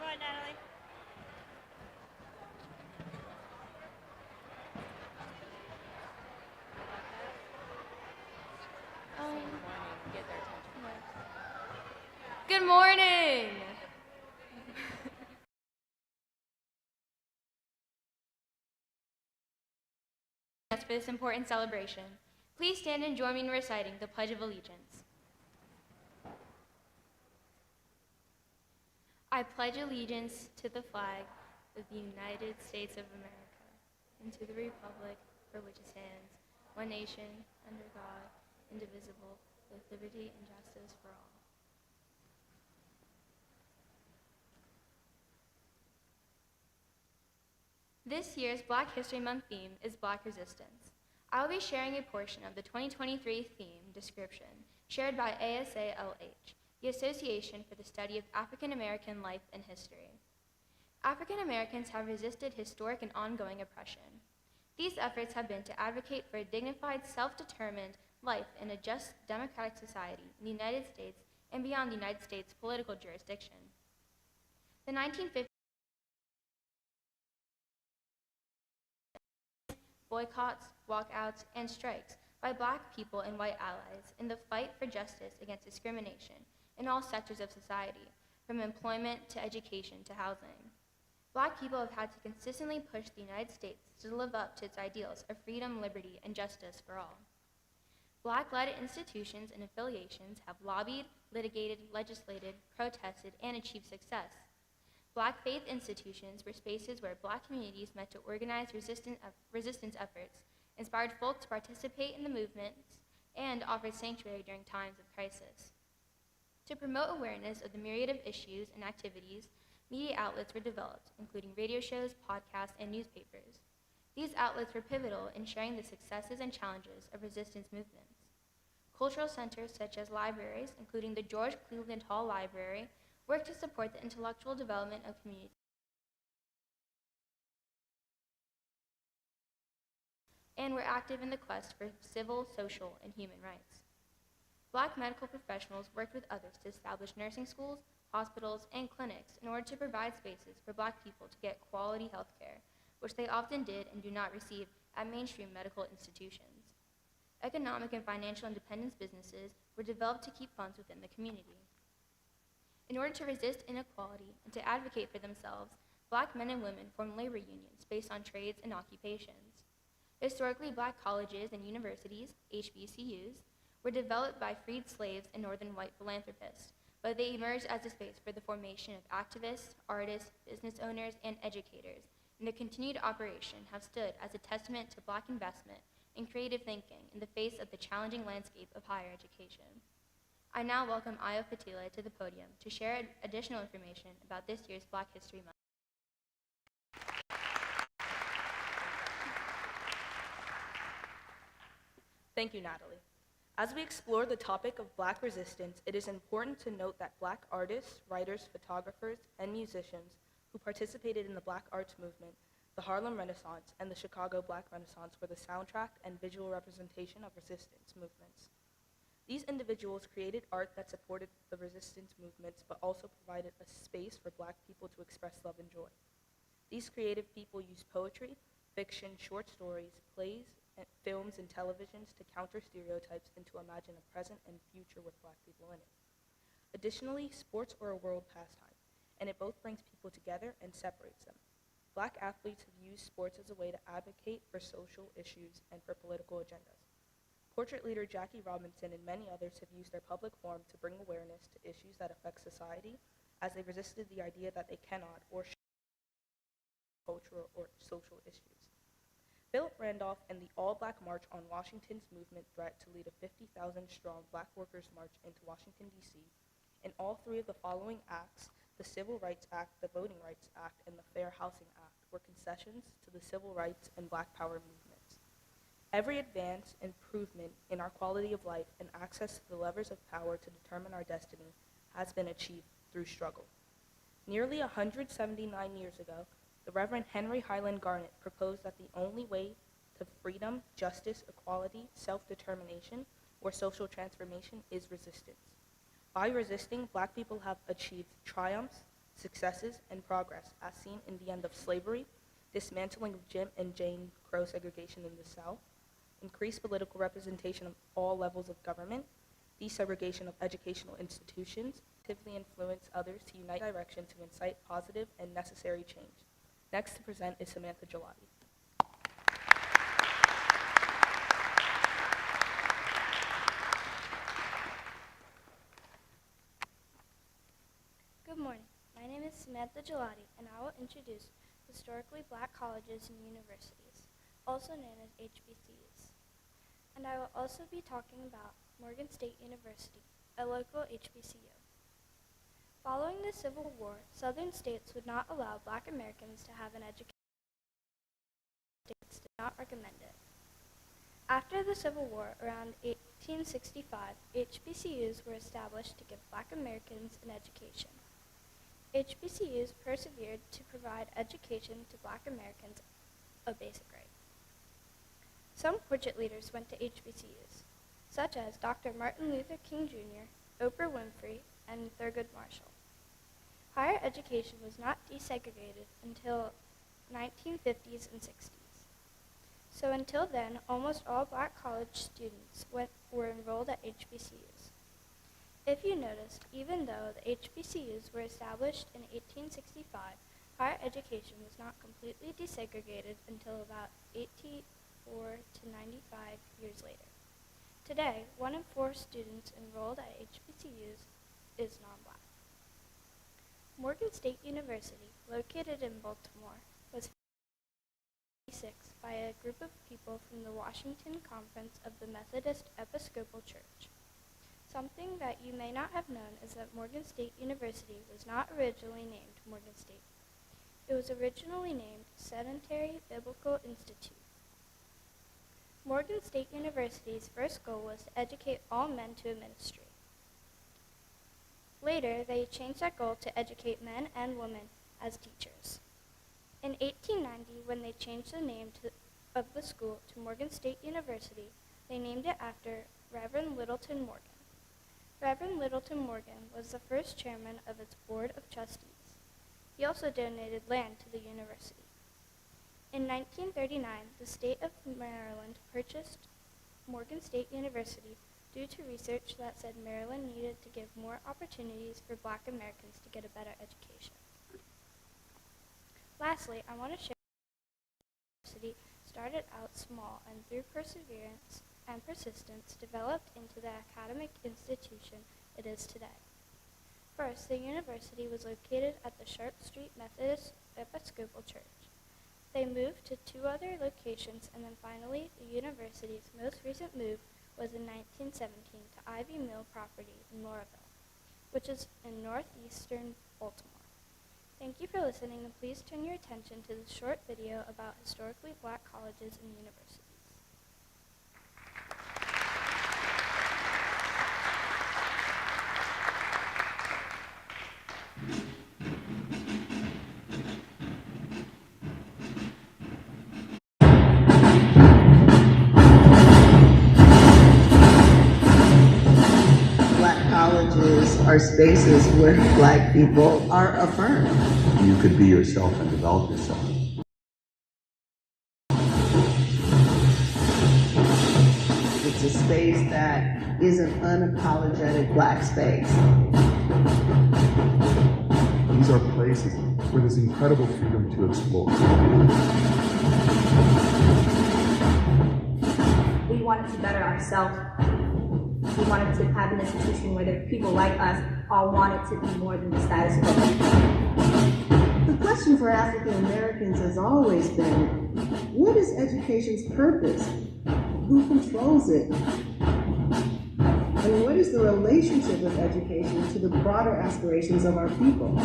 on, Natalie. Good morning. For this important celebration, please stand and join me in reciting the Pledge of Allegiance. I pledge allegiance to the flag of the United States of America and to the republic for which it stands, one nation, under God, indivisible, with liberty and justice for all. This year's Black History Month theme is Black Resistance. I will be sharing a portion of the 2023 theme description shared by ASALH, the Association for the Study of African American Life and History. African Americans have resisted historic and ongoing oppression. These efforts have been to advocate for a dignified, self-determined life in a just, democratic society in the United States and beyond the United States political jurisdiction. The 1950s boycotts, walkouts, and strikes by Black people and white allies in the fight for justice against discrimination in all sectors of society, from employment to education to housing. Black people have had to consistently push the United States to live up to its ideals of freedom, liberty, and justice for all. Black-led institutions and affiliations have lobbied, litigated, legislated, protested, and achieved success. Black faith institutions were spaces where Black communities met to organize resistance efforts, inspired folks to participate in the movements, and offered sanctuary during times of crisis. To promote awareness of the myriad of issues and activities, media outlets were developed, including radio shows, podcasts, and newspapers. These outlets were pivotal in sharing the successes and challenges of resistance movements. Cultural centers such as libraries, including the George Cleveland Hall Library, work to support the intellectual development of communities and were active in the quest for civil, social, and human rights. Black medical professionals worked with others to establish nursing schools, hospitals, and clinics in order to provide spaces for Black people to get quality health care, which they often did and do not receive at mainstream medical institutions. Economic and financial independence businesses were developed to keep funds within the community. In order to resist inequality and to advocate for themselves, Black men and women formed labor unions based on trades and occupations. Historically, Black colleges and universities, HBCUs, were developed by freed slaves and northern white philanthropists, but they emerged as a space for the formation of activists, artists, business owners, and educators, and their continued operation have stood as a testament to Black investment and creative thinking in the face of the challenging landscape of higher education. I now welcome Ayo Fatila to the podium to share additional information about this year's Black History Month. Thank you, Natalie. As we explore the topic of Black resistance, it is important to note that Black artists, writers, photographers, and musicians who participated in the Black arts movement, the Harlem Renaissance, and the Chicago Black Renaissance were the soundtrack and visual representation of resistance movements. These individuals created art that supported the resistance movements, but also provided a space for Black people to express love and joy. These creative people used poetry, fiction, short stories, plays, films, and televisions to counter stereotypes and to imagine a present and future with Black people in it. Additionally, sports are a world pastime, and it both brings people together and separates them. Black athletes have used sports as a way to advocate for social issues and for political agendas. Portrait leader Jackie Robinson and many others have used their public forum to bring awareness to issues that affect society as they resisted the idea that they cannot or should cultural or social issues. Philip Randolph and the All-Black March on Washington's movement threat to lead a 50,000-strong Black workers' march into Washington, D.C., and all three of the following acts, the Civil Rights Act, the Voting Rights Act, and the Fair Housing Act, were concessions to the civil rights and Black power movements. Every advance, improvement in our quality of life, and access to the levers of power to determine our destiny has been achieved through struggle. Nearly 179 years ago, the Reverend Henry Highland Garnet proposed that the only way to freedom, justice, equality, self-determination, or social transformation is resistance. By resisting, Black people have achieved triumphs, successes, and progress as seen in the end of slavery, dismantling of Jim and Jane Crow segregation in the South, increased political representation of all levels of government, desegregation of educational institutions, actively influence others to unite direction to incite positive and necessary change. Next to present is Samantha Gelati. Good morning. My name is Samantha Gelati, and I will introduce historically black colleges and universities, also known as HBCUs. And I will also be talking about Morgan State University, a local HBCU. Following the Civil War, Southern states would not allow black Americans to have an education. States did not recommend it. After the Civil War, around 1865, HBCUs were established to give black Americans an education. HBCUs persevered to provide education to black Americans, a basic right. Some portrait leaders went to HBCUs, such as Dr. Martin Luther King Jr., Oprah Winfrey, and Thurgood Marshall. Higher education was not desegregated until 1950s and 60s. So until then, almost all black college students were enrolled at HBCUs. If you noticed, even though the HBCUs were established in 1865, higher education was not completely desegregated until about 84 to 95 years later. Today, 1 in 4 students enrolled at HBCUs is non-black. Morgan State University, located in Baltimore, was founded by a group of people from the Washington Conference of the Methodist Episcopal Church. Something that you may not have known is that Morgan State University was not originally named Morgan State. It was originally named Sedentary Biblical Institute. Morgan State University's first goal was to educate all men to a ministry. Later, they changed that goal to educate men and women as teachers. In 1890, when they changed the name of the school to Morgan State University, they named it after Reverend Littleton Morgan. Reverend Littleton Morgan was the first chairman of its board of trustees. He also donated land to the university. In 1939, the state of Maryland purchased Morgan State University due to research that said Maryland needed to give more opportunities for black Americans to get a better education. Lastly, I want to share that the university started out small and through perseverance and persistence developed into the academic institution it is today. First, the university was located at the Sharp Street Methodist Episcopal Church. They moved to 2 other locations, and then finally, the university's most recent move was in 1917 to Ivy Mill property in Lauraville, which is in northeastern Baltimore. Thank you for listening, and please turn your attention to this short video about historically black colleges and universities. Black colleges are spaces where black people are affirmed. You could be yourself and develop yourself. It's a space that is an unapologetic black space. These are places where there's incredible freedom to explore. We wanted to better ourselves. We wanted to have an institution where the people like us all wanted to be more than the status quo. The question for African Americans has always been, what is education's purpose? Who controls it? And what is the relationship of education to the broader aspirations of our people?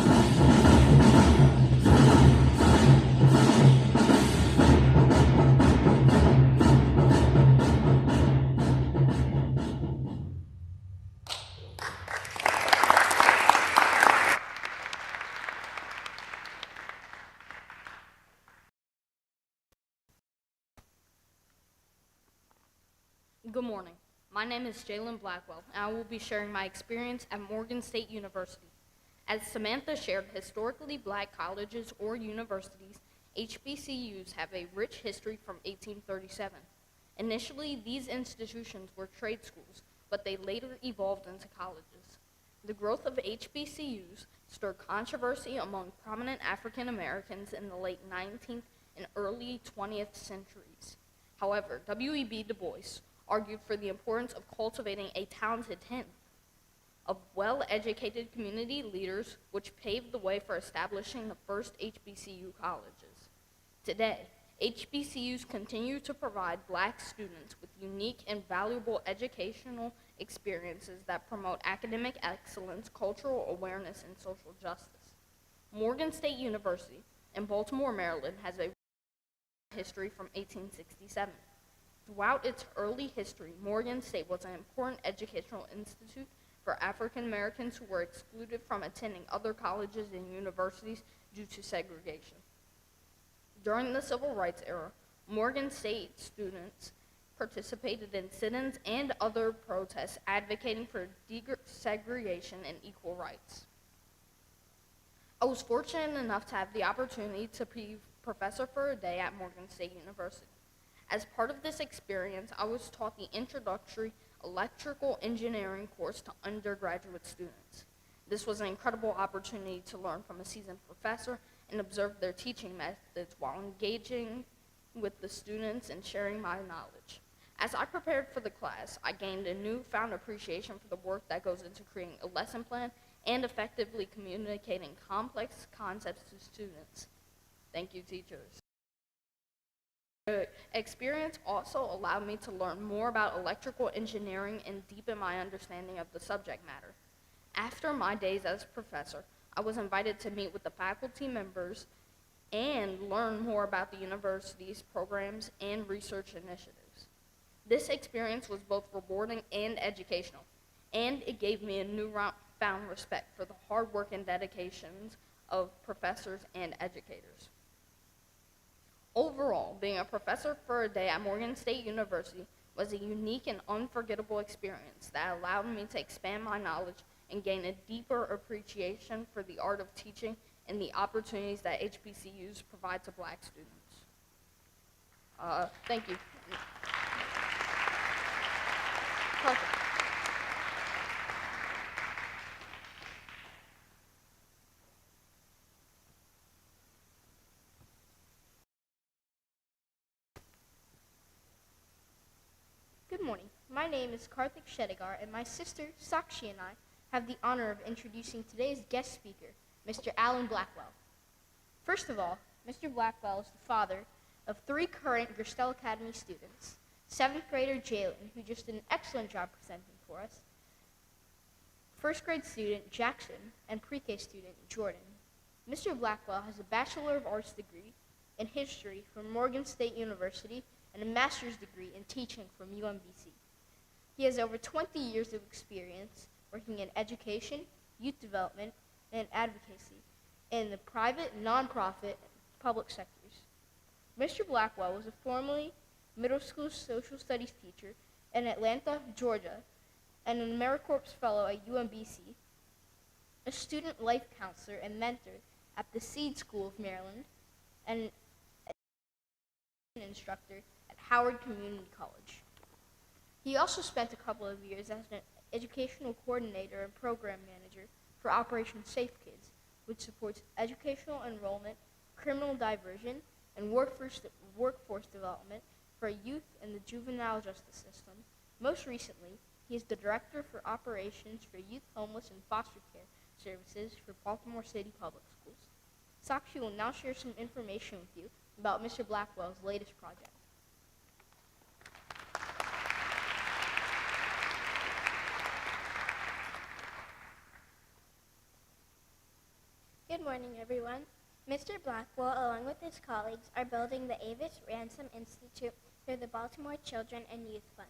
Good morning. My name is Jalen Blackwell, and I will be sharing my experience at Morgan State University. As Samantha shared, historically black colleges or universities, HBCUs, have a rich history from 1837. Initially, these institutions were trade schools, but they later evolved into colleges. The growth of HBCUs stirred controversy among prominent African Americans in the late 19th and early 20th centuries. However, W.E.B. Du Bois argued for the importance of cultivating a talented tenth of well-educated community leaders, which paved the way for establishing the first HBCU colleges. Today, HBCUs continue to provide black students with unique and valuable educational experiences that promote academic excellence, cultural awareness, and social justice. Morgan State University in Baltimore, Maryland has a history from 1867. Throughout its early history, Morgan State was an important educational institute for African Americans who were excluded from attending other colleges and universities due to segregation. During the Civil Rights era, Morgan State students participated in sit-ins and other protests advocating for desegregation and equal rights. I was fortunate enough to have the opportunity to be professor for a day at Morgan State University. As part of this experience, I was taught the introductory electrical engineering course to undergraduate students. This was an incredible opportunity to learn from a seasoned professor and observe their teaching methods while engaging with the students and sharing my knowledge. As I prepared for the class, I gained a newfound appreciation for the work that goes into creating a lesson plan and effectively communicating complex concepts to students. Thank you, teachers. The experience also allowed me to learn more about electrical engineering and deepen my understanding of the subject matter. After my days as professor, I was invited to meet with the faculty members and learn more about the university's programs and research initiatives. This experience was both rewarding and educational, and it gave me a newfound respect for the hard work and dedications of professors and educators. Overall, being a professor for a day at Morgan State University was a unique and unforgettable experience that allowed me to expand my knowledge and gain a deeper appreciation for the art of teaching and the opportunities that HBCUs provide to black students. Thank you. Perfect. Good morning. My name is Karthik Shedigar, and my sister, Sakshi, and I have the honor of introducing today's guest speaker, Mr. Alan Blackwell. First of all, Mr. Blackwell is the father of 3 current Gerstel Academy students, 7th grader Jalen, who just did an excellent job presenting for us, 1st grade student Jackson, and pre-K student Jordan. Mr. Blackwell has a Bachelor of Arts degree in history from Morgan State University and a master's degree in teaching from UMBC. He has over 20 years of experience working in education, youth development, and advocacy in the private, nonprofit, and public sectors. Mr. Blackwell was a formerly middle school social studies teacher in Atlanta, Georgia, and an AmeriCorps Fellow at UMBC, a student life counselor and mentor at the Seed School of Maryland, and an instructor at Howard Community College. He also spent a couple of years as an educational coordinator and program manager for Operation Safe Kids, which supports educational enrollment, criminal diversion, and workforce development for youth in the juvenile justice system. Most recently, he is the director for operations for youth homeless and foster care services for Baltimore City Public Schools. Sakshi will now share some information with you about Mr. Blackwell's latest project. Good morning, everyone. Mr. Blackwell, along with his colleagues, are building the Avis Ransom Institute through the Baltimore Children and Youth Fund.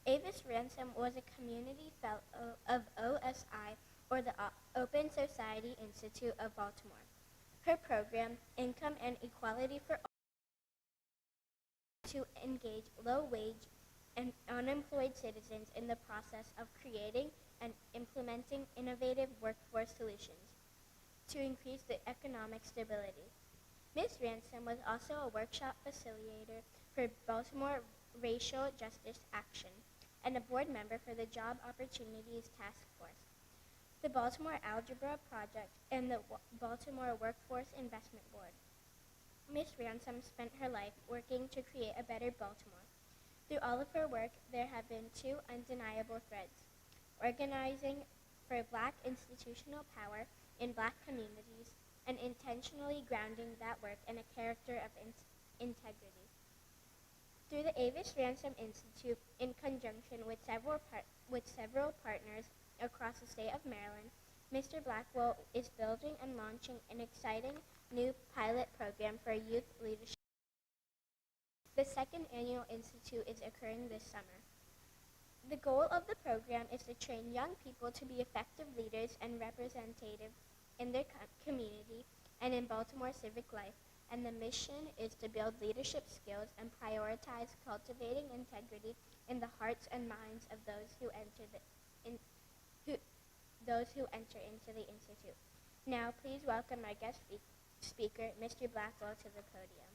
Avis Ransom was a community fellow of OSI, or the Open Society Institute of Baltimore. Her program, Income and Equality for All, to engage low-wage and unemployed citizens in the process of creating and implementing innovative workforce solutions. to increase the economic stability. Ms. Ransom was also a workshop facilitator for Baltimore Racial Justice Action and a board member for the Job Opportunities Task Force, the Baltimore Algebra Project, and the Baltimore Workforce Investment Board. Ms. Ransom spent her life working to create a better Baltimore. Through all of her work, there have been two undeniable threads: organizing for Black institutional power in Black communities and intentionally grounding that work in a character of integrity. Through the Avis Ransom Institute, in conjunction with several partners across the state of Maryland, Mr. Blackwell is building and launching an exciting new pilot program for youth leadership. The second annual institute is occurring this summer. The goal of the program is to train young people to be effective leaders and representatives in their community and in Baltimore civic life, and the mission is to build leadership skills and prioritize cultivating integrity in the hearts and minds of those who enter into the institute. Now, please welcome our guest speaker, Mr. Blackwell, to the podium.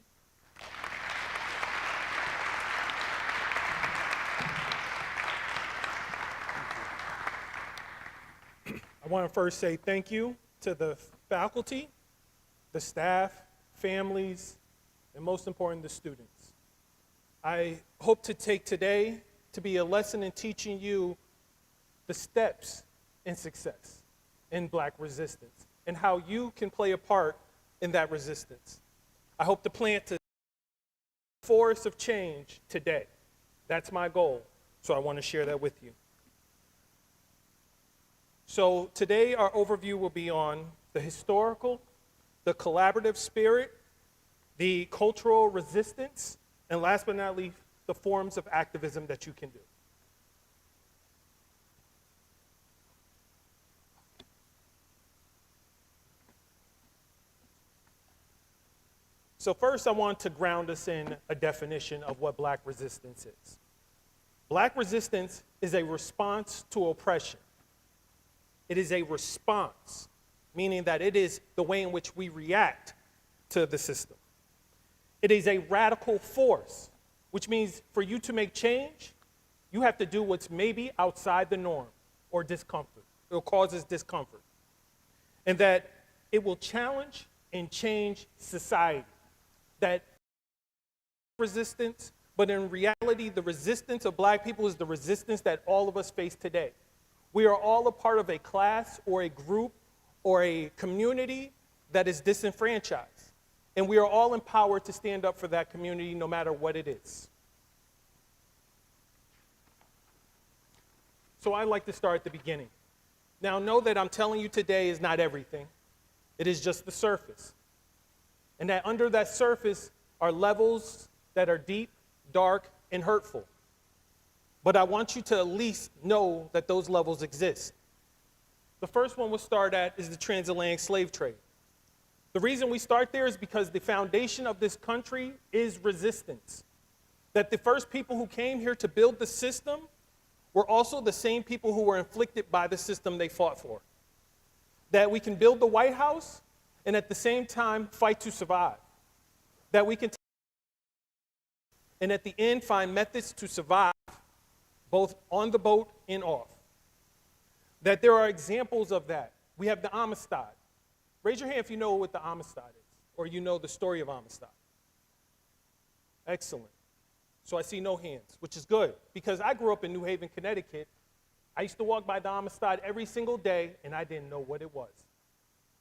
I want to first say thank you to the faculty, the staff, families, and most important, the students. I hope to take today to be a lesson in teaching you the steps in success in Black resistance and how you can play a part in that resistance. I hope to plant a forest of change today. That's my goal, so I want to share that with you. So today our overview will be on the historical, the collaborative spirit, the cultural resistance, and last but not least, the forms of activism that you can do. So first, I want to ground us in a definition of what Black resistance is. Black resistance is a response to oppression. It is a response, meaning that it is the way in which we react to the system. It is a radical force, which means for you to make change, you have to do what's maybe outside the norm or discomfort. It causes discomfort. And that it will challenge and change society. That resistance, but in reality, the resistance of Black people is the resistance that all of us face today. We are all a part of a class or a group or a community that is disenfranchised. And we are all empowered to stand up for that community no matter what it is. So I'd like to start at the beginning. Now know that I'm telling you today is not everything. It is just the surface. And that under that surface are levels that are deep, dark, and hurtful. But I want you to at least know that those levels exist. The first one we'll start at is the transatlantic slave trade. The reason we start there is because the foundation of this country is resistance. That the first people who came here to build the system were also the same people who were inflicted by the system they fought for. That we can build the White House and at the same time fight to survive. That we can and at the end find methods to survive both on the boat and off. That there are examples of that. We have the Amistad. Raise your hand if you know what the Amistad is, or you know the story of Amistad. Excellent. So I see no hands, which is good, because I grew up in New Haven, Connecticut. I used to walk by the Amistad every single day, and I didn't know what it was.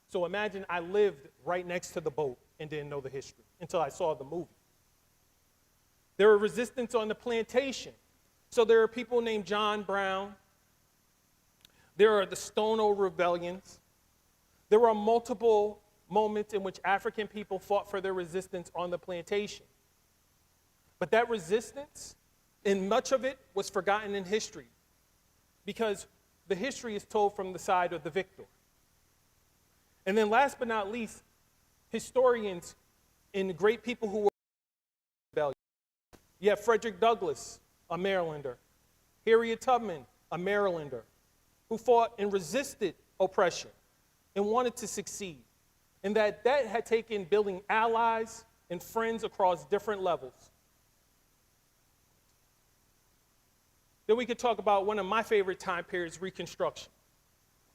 So imagine I lived right next to the boat and didn't know the history until I saw the movie. There are resistance on the plantation. So there are people named John Brown. There are the Stono rebellions. There are multiple moments in which African people fought for their resistance on the plantation. But that resistance, and much of it, was forgotten in history because the history is told from the side of the victor. And then last but not least, historians and great people who were rebellion. You have Frederick Douglass, a Marylander, Harriet Tubman, a Marylander, who fought and resisted oppression. and wanted to succeed, and that had taken building allies and friends across different levels. Then we could talk about one of my favorite time periods, Reconstruction.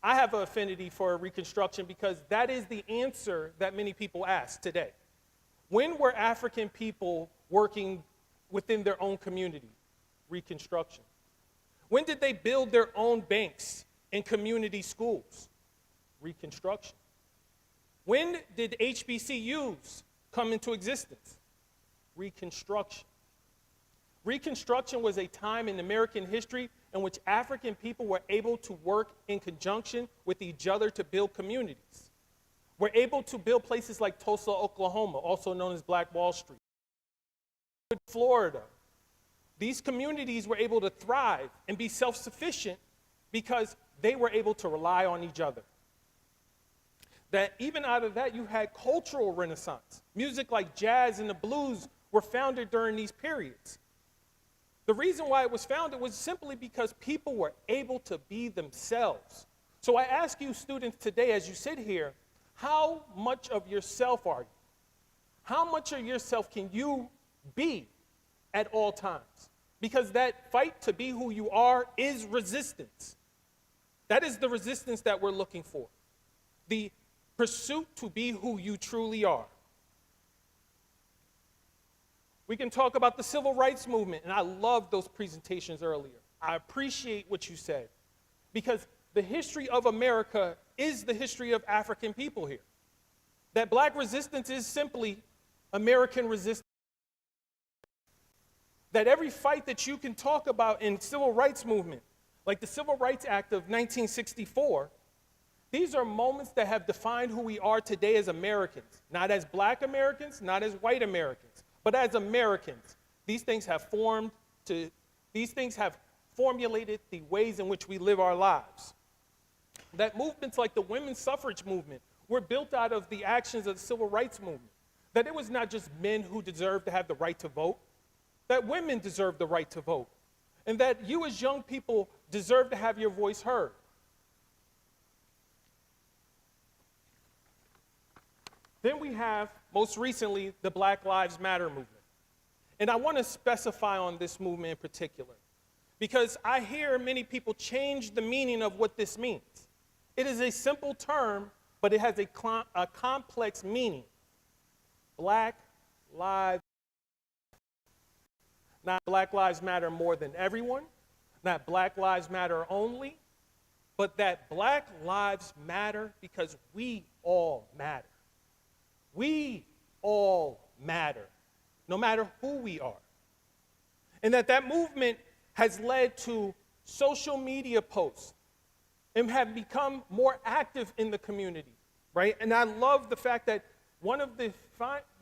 I have an affinity for Reconstruction because that is the answer that many people ask today. When were African people working within their own community? Reconstruction. When did they build their own banks and community schools? Reconstruction. When did HBCUs come into existence? Reconstruction. Reconstruction was a time in American history in which African people were able to work in conjunction with each other to build communities. We're able to build places like Tulsa, Oklahoma, also known as Black Wall Street. Florida. These communities were able to thrive and be self-sufficient because they were able to rely on each other. That even out of that, you had cultural renaissance. Music like jazz and the blues were founded during these periods. The reason why it was founded was simply because people were able to be themselves. So I ask you students today, as you sit here, how much of yourself are you? How much of yourself can you be at all times? Because that fight to be who you are is resistance. That is the resistance that we're looking for. The pursuit to be who you truly are. We can talk about the civil rights movement, and I loved those presentations earlier. I appreciate what you said, because the history of America is the history of African people here. That black resistance is simply American resistance. That every fight that you can talk about in civil rights movement, like the Civil Rights Act of 1964, these are moments that have defined who we are today as Americans, not as black Americans, not as white Americans, but as Americans. These things have formulated the ways in which we live our lives. That movements like the women's suffrage movement were built out of the actions of the civil rights movement. That it was not just men who deserved to have the right to vote, that women deserve the right to vote, and that you as young people deserve to have your voice heard. Then we have, most recently, the Black Lives Matter movement. And I want to specify on this movement in particular, because I hear many people change the meaning of what this means. It is a simple term, but it has a complex meaning. Black lives, not Black Lives Matter more than everyone, not Black Lives Matter only, but that Black lives matter because we all matter. We all matter, no matter who we are. And that movement has led to social media posts and have become more active in the community, right? And I love the fact that one of the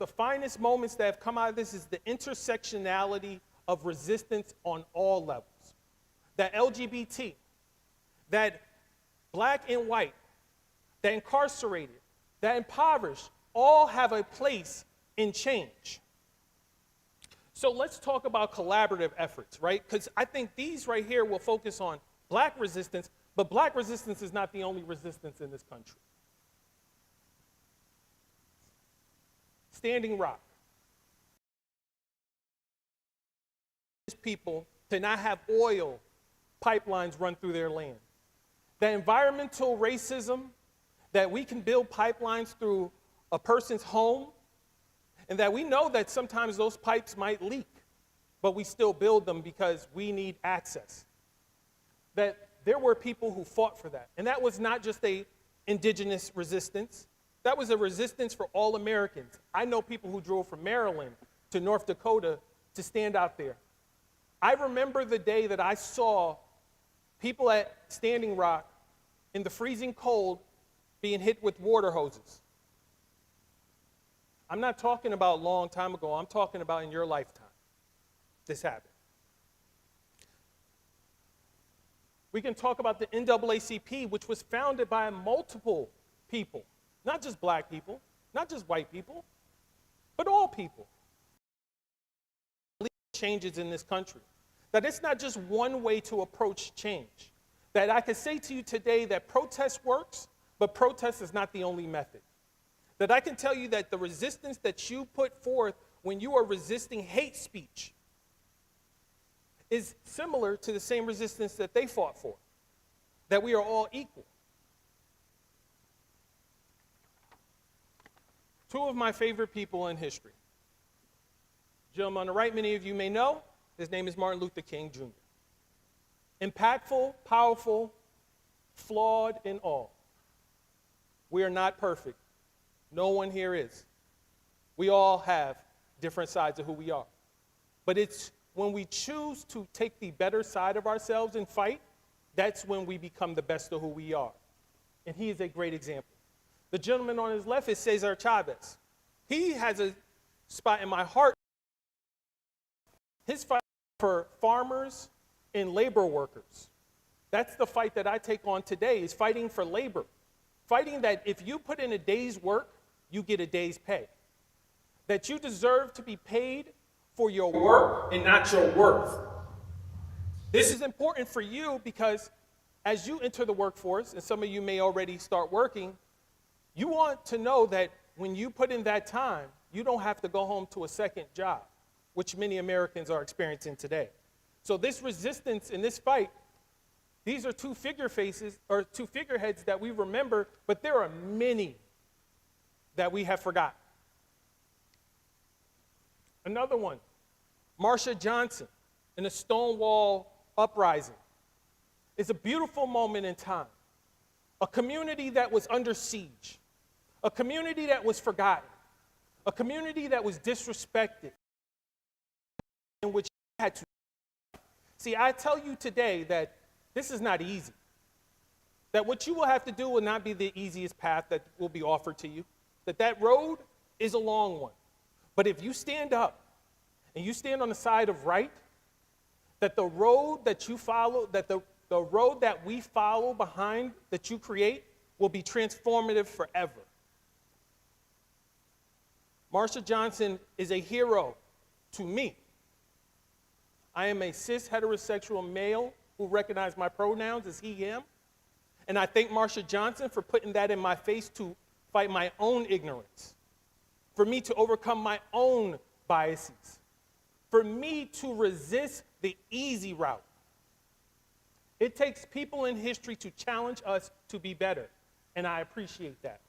finest moments that have come out of this is the intersectionality of resistance on all levels. That LGBT, that black and white, that incarcerated, that impoverished, all have a place in change. So let's talk about collaborative efforts, right? Because I think these right here will focus on black resistance, but black resistance is not the only resistance in this country. Standing Rock. People to not have oil pipelines run through their land. The environmental racism, that we can build pipelines through a person's home, and that we know that sometimes those pipes might leak, but we still build them because we need access. That there were people who fought for that. And that was not just an indigenous resistance. That was a resistance for all Americans. I know people who drove from Maryland to North Dakota to stand out there. I remember the day that I saw people at Standing Rock in the freezing cold being hit with water hoses. I'm not talking about a long time ago. I'm talking about in your lifetime. This happened. We can talk about the NAACP, which was founded by multiple people, not just black people, not just white people, but all people. Changes in this country. That it's not just one way to approach change. That I can say to you today that protest works, but protest is not the only method. That I can tell you that the resistance that you put forth when you are resisting hate speech is similar to the same resistance that they fought for, that we are all equal. Two of my favorite people in history. Gentleman on the right, many of you may know, his name is Martin Luther King Jr. Impactful, powerful, flawed in all. We are not perfect. No one here is. We all have different sides of who we are. But it's when we choose to take the better side of ourselves and fight, that's when we become the best of who we are. And he is a great example. The gentleman on his left is Cesar Chavez. He has a spot in my heart. His fight for farmers and labor workers. That's the fight that I take on today, is fighting for labor. Fighting that if you put in a day's work, you get a day's pay. That you deserve to be paid for your work and not your worth. This is important for you because as you enter the workforce, and some of you may already start working, you want to know that when you put in that time, you don't have to go home to a second job, which many Americans are experiencing today. So this resistance in this fight, these are two figureheads that we remember, but there are many that we have forgotten. Another one, Marsha Johnson in the Stonewall Uprising. It's a beautiful moment in time. A community that was under siege, a community that was forgotten, a community that was disrespected, in which you had to. See, I tell you today that this is not easy. That what you will have to do will not be the easiest path that will be offered to you. That road is a long one. But if you stand up and you stand on the side of right, that the road that you follow, that the road that we follow behind, that you create, will be transformative forever. Marsha Johnson is a hero to me. I am a cis heterosexual male who recognizes my pronouns as he, him. And I thank Marsha Johnson for putting that in my face to fight my own ignorance, for me to overcome my own biases, for me to resist the easy route. It takes people in history to challenge us to be better, and I appreciate that.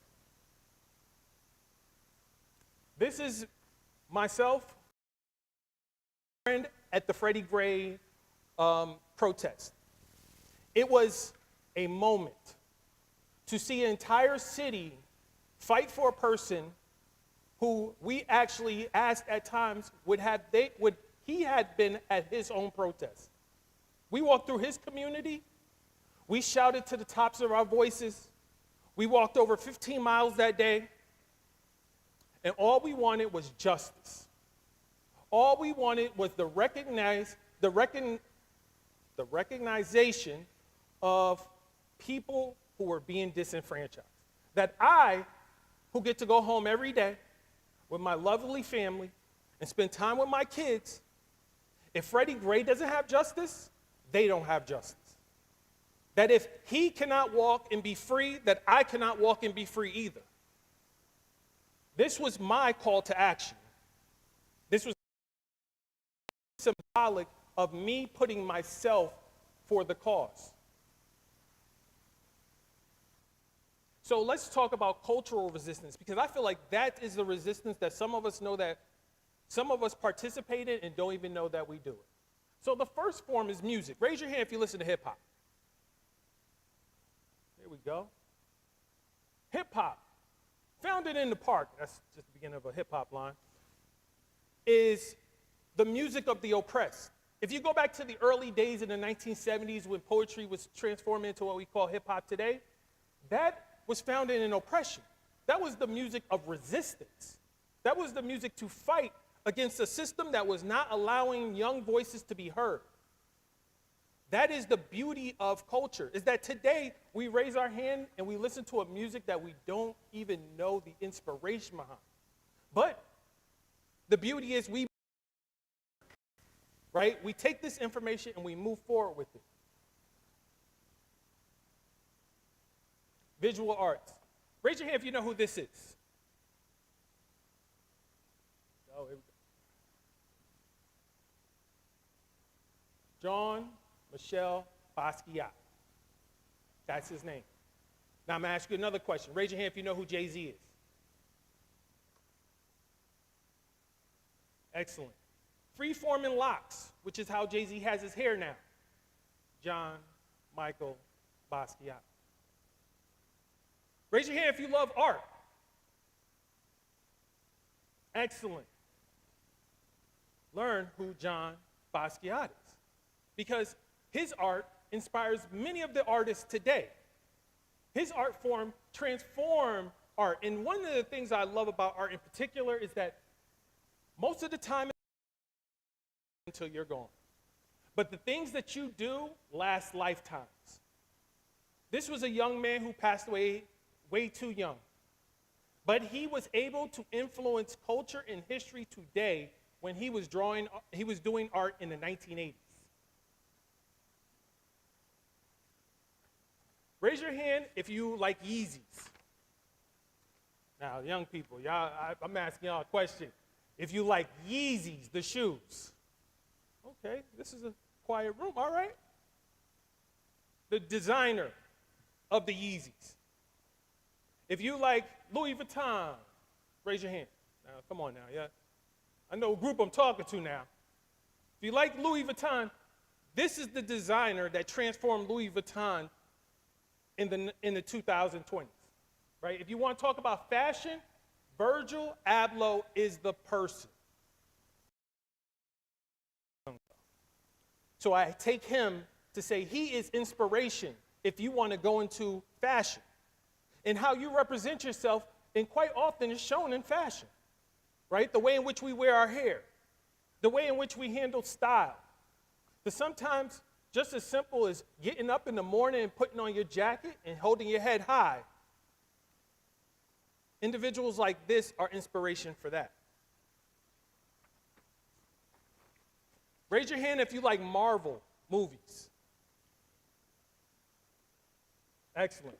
This is myself at the Freddie Gray protest. It was a moment to see an entire city fight for a person who we actually asked at times would he had been at his own protest. We walked through his community. We shouted to the tops of our voices. We walked over 15 miles that day. And all we wanted was justice. All we wanted was the recognition of people who were being disenfranchised. That I, who get to go home every day with my lovely family and spend time with my kids, if Freddie Gray doesn't have justice, they don't have justice. That if he cannot walk and be free, that I cannot walk and be free either. This was my call to action. This was symbolic of me putting myself for the cause. So let's talk about cultural resistance, because I feel like that is the resistance that some of us know that some of us participate in and don't even know that we do it. So the first form is music. Raise your hand if you listen to hip hop. There we go. Hip hop, founded in the park, that's just the beginning of a hip hop line, is the music of the oppressed. If you go back to the early days in the 1970s when poetry was transformed into what we call hip hop today, that was founded in oppression. That was the music of resistance. That was the music to fight against a system that was not allowing young voices to be heard. That is the beauty of culture, is that today we raise our hand and we listen to a music that we don't even know the inspiration behind. But the beauty is we take this information and we move forward with it. Visual arts. Raise your hand if you know who this is. Oh, here we go. Jean Michel Basquiat. That's his name. Now I'm going to ask you another question. Raise your hand if you know who Jay-Z is. Excellent. Free-forming locks, which is how Jay-Z has his hair now. John Michael Basquiat. Raise your hand if you love art. Excellent. Learn who John Basquiat is, because his art inspires many of the artists today. His art form transformed art. And one of the things I love about art in particular is that most of the time until you're gone. But the things that you do last lifetimes. This was a young man who passed away way too young. But he was able to influence culture and history today when he was doing art in the 1980s. Raise your hand if you like Yeezys. Now, young people, I'm asking y'all a question. If you like Yeezys, the shoes. Okay, this is a quiet room, all right. The designer of the Yeezys. If you like Louis Vuitton, raise your hand. Now, come on now, yeah. I know what group I'm talking to now. If you like Louis Vuitton, this is the designer that transformed Louis Vuitton in the 2020s, right? If you want to talk about fashion, Virgil Abloh is the person. So I take him to say he is inspiration if you want to go into fashion. And how you represent yourself, and quite often is shown in fashion, right? The way in which we wear our hair, the way in which we handle style. But sometimes just as simple as getting up in the morning and putting on your jacket and holding your head high. Individuals like this are inspiration for that. Raise your hand if you like Marvel movies. Excellent.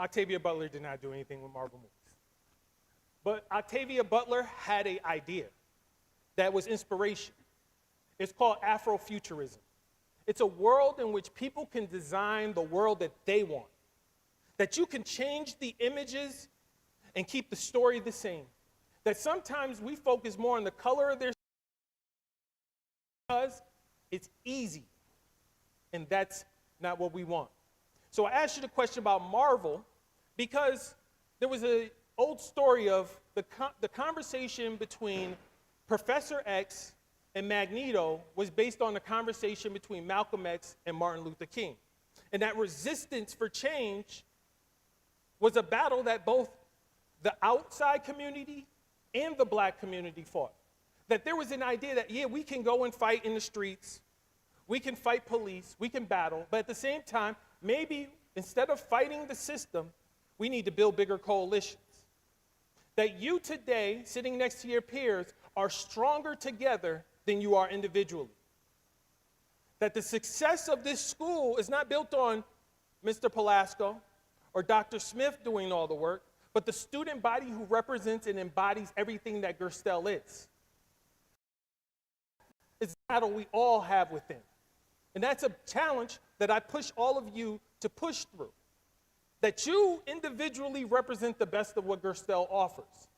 Octavia Butler did not do anything with Marvel movies. But Octavia Butler had an idea that was inspiration. It's called Afrofuturism. It's a world in which people can design the world that they want. That you can change the images and keep the story the same. That sometimes we focus more on the color of their skin because it's easy. And that's not what we want. So I asked you the question about Marvel because there was an old story of the conversation between Professor X and Magneto was based on the conversation between Malcolm X and Martin Luther King. And that resistance for change was a battle that both the outside community and the black community fought. That there was an idea that, yeah, we can go and fight in the streets, we can fight police, we can battle, but at the same time, maybe instead of fighting the system, we need to build bigger coalitions. That you today, sitting next to your peers, are stronger together than you are individually. That the success of this school is not built on Mr. Palasko or Dr. Smith doing all the work, but the student body who represents and embodies everything that Gerstel is. It's a battle we all have within. And that's a challenge that I push all of you to push through. That you individually represent the best of what Gerstel offers.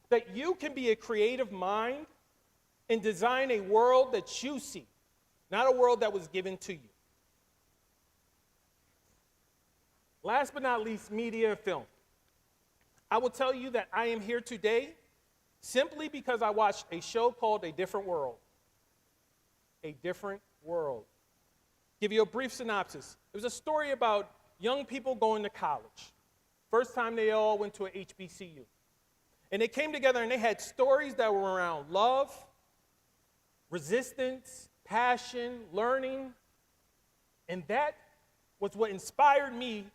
That you can be a creative mind and design a world that you see, not a world that was given to you. Last but not least, media and film. I will tell you that I am here today simply because I watched a show called A Different World. A Different World. Give you a brief synopsis. It was a story about young people going to college. First time they all went to an HBCU. And they came together and they had stories that were around love, resistance, passion, learning. And that was what inspired me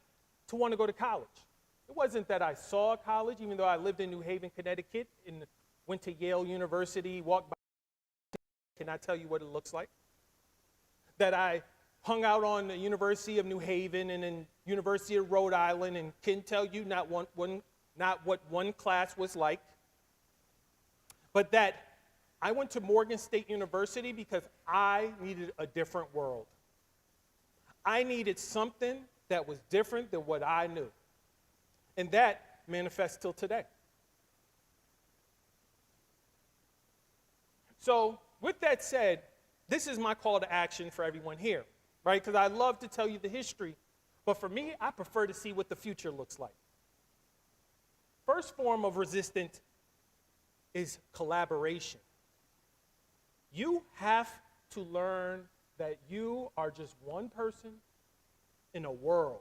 to want to go to college. It wasn't that I saw college, even though I lived in New Haven, Connecticut, and went to Yale University, walked by, cannot tell you what it looks like. That I hung out on the University of New Haven and then University of Rhode Island and can tell you not what one class was like, but that I went to Morgan State University because I needed a different world. I needed something that was different than what I knew. And that manifests till today. So with that said, this is my call to action for everyone here, right? Because I love to tell you the history, but for me, I prefer to see what the future looks like. First form of resistance is collaboration. You have to learn that you are just one person in a world,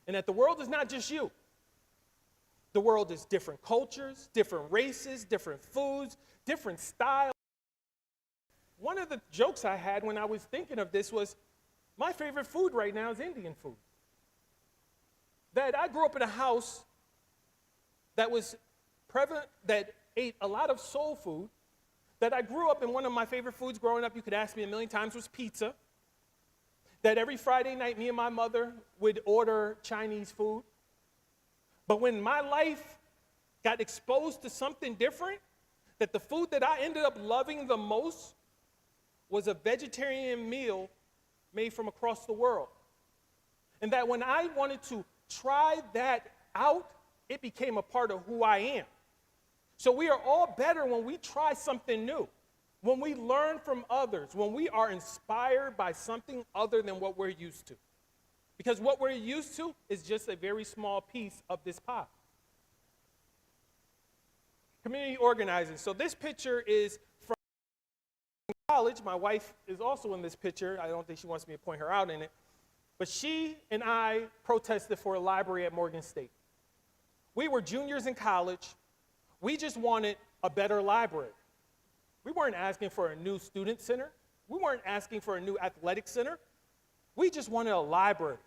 and that the world is not just you. The world is different cultures, different races, different foods, different styles. One of the jokes I had when I was thinking of this was, my favorite food right now is Indian food. That I grew up in a house that was prevalent, that ate a lot of soul food, that I grew up in. One of my favorite foods growing up, you could ask me a million times, was pizza. That every Friday night, me and my mother would order Chinese food. But when my life got exposed to something different, that the food that I ended up loving the most was a vegetarian meal made from across the world. And that when I wanted to try that out, it became a part of who I am. So we are all better when we try something new, when we learn from others, when we are inspired by something other than what we're used to. Because what we're used to is just a very small piece of this pie. Community organizing. So this picture is from college. My wife is also in this picture. I don't think she wants me to point her out in it. But she and I protested for a library at Morgan State. We were juniors in college. We just wanted a better library. We weren't asking for a new student center. We weren't asking for a new athletic center. We just wanted a library.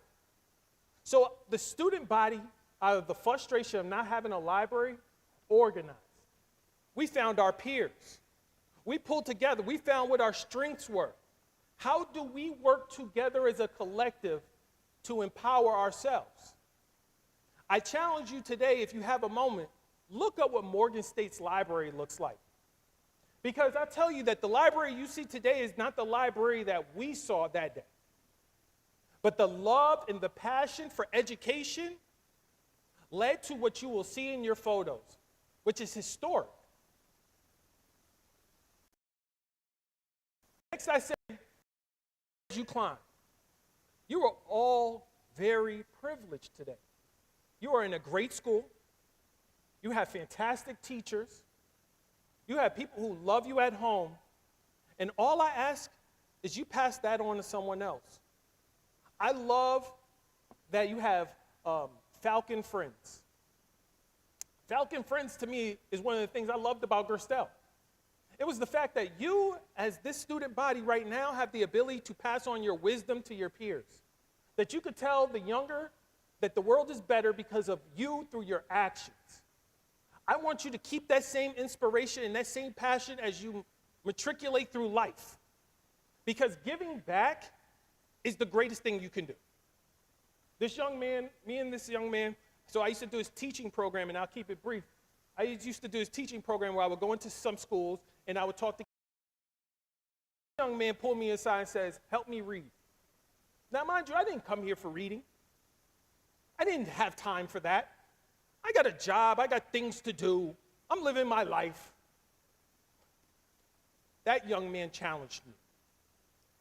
So the student body, out of the frustration of not having a library, organized. We found our peers. We pulled together. We found what our strengths were. How do we work together as a collective to empower ourselves? I challenge you today, if you have a moment, look up what Morgan State's library looks like. Because I tell you that the library you see today is not the library that we saw that day. But the love and the passion for education led to what you will see in your photos, which is historic. Next, I said, as you climb, you are all very privileged today. You are in a great school. You have fantastic teachers. You have people who love you at home. And all I ask is you pass that on to someone else. I love that you have Falcon Friends. Falcon Friends, to me, is one of the things I loved about Gerstel. It was the fact that you, as this student body right now, have the ability to pass on your wisdom to your peers. That you could tell the younger that the world is better because of you through your actions. I want you to keep that same inspiration and that same passion as you matriculate through life. Because giving back is the greatest thing you can do. This young man, me and this young man, so I used to do his teaching program, and I'll keep it brief. I used to do his teaching program where I would go into some schools and I would talk to kids. This young man pulled me aside and says, "Help me read." Now, mind you, I didn't come here for reading. I didn't have time for that. I got a job, I got things to do. I'm living my life. That young man challenged me.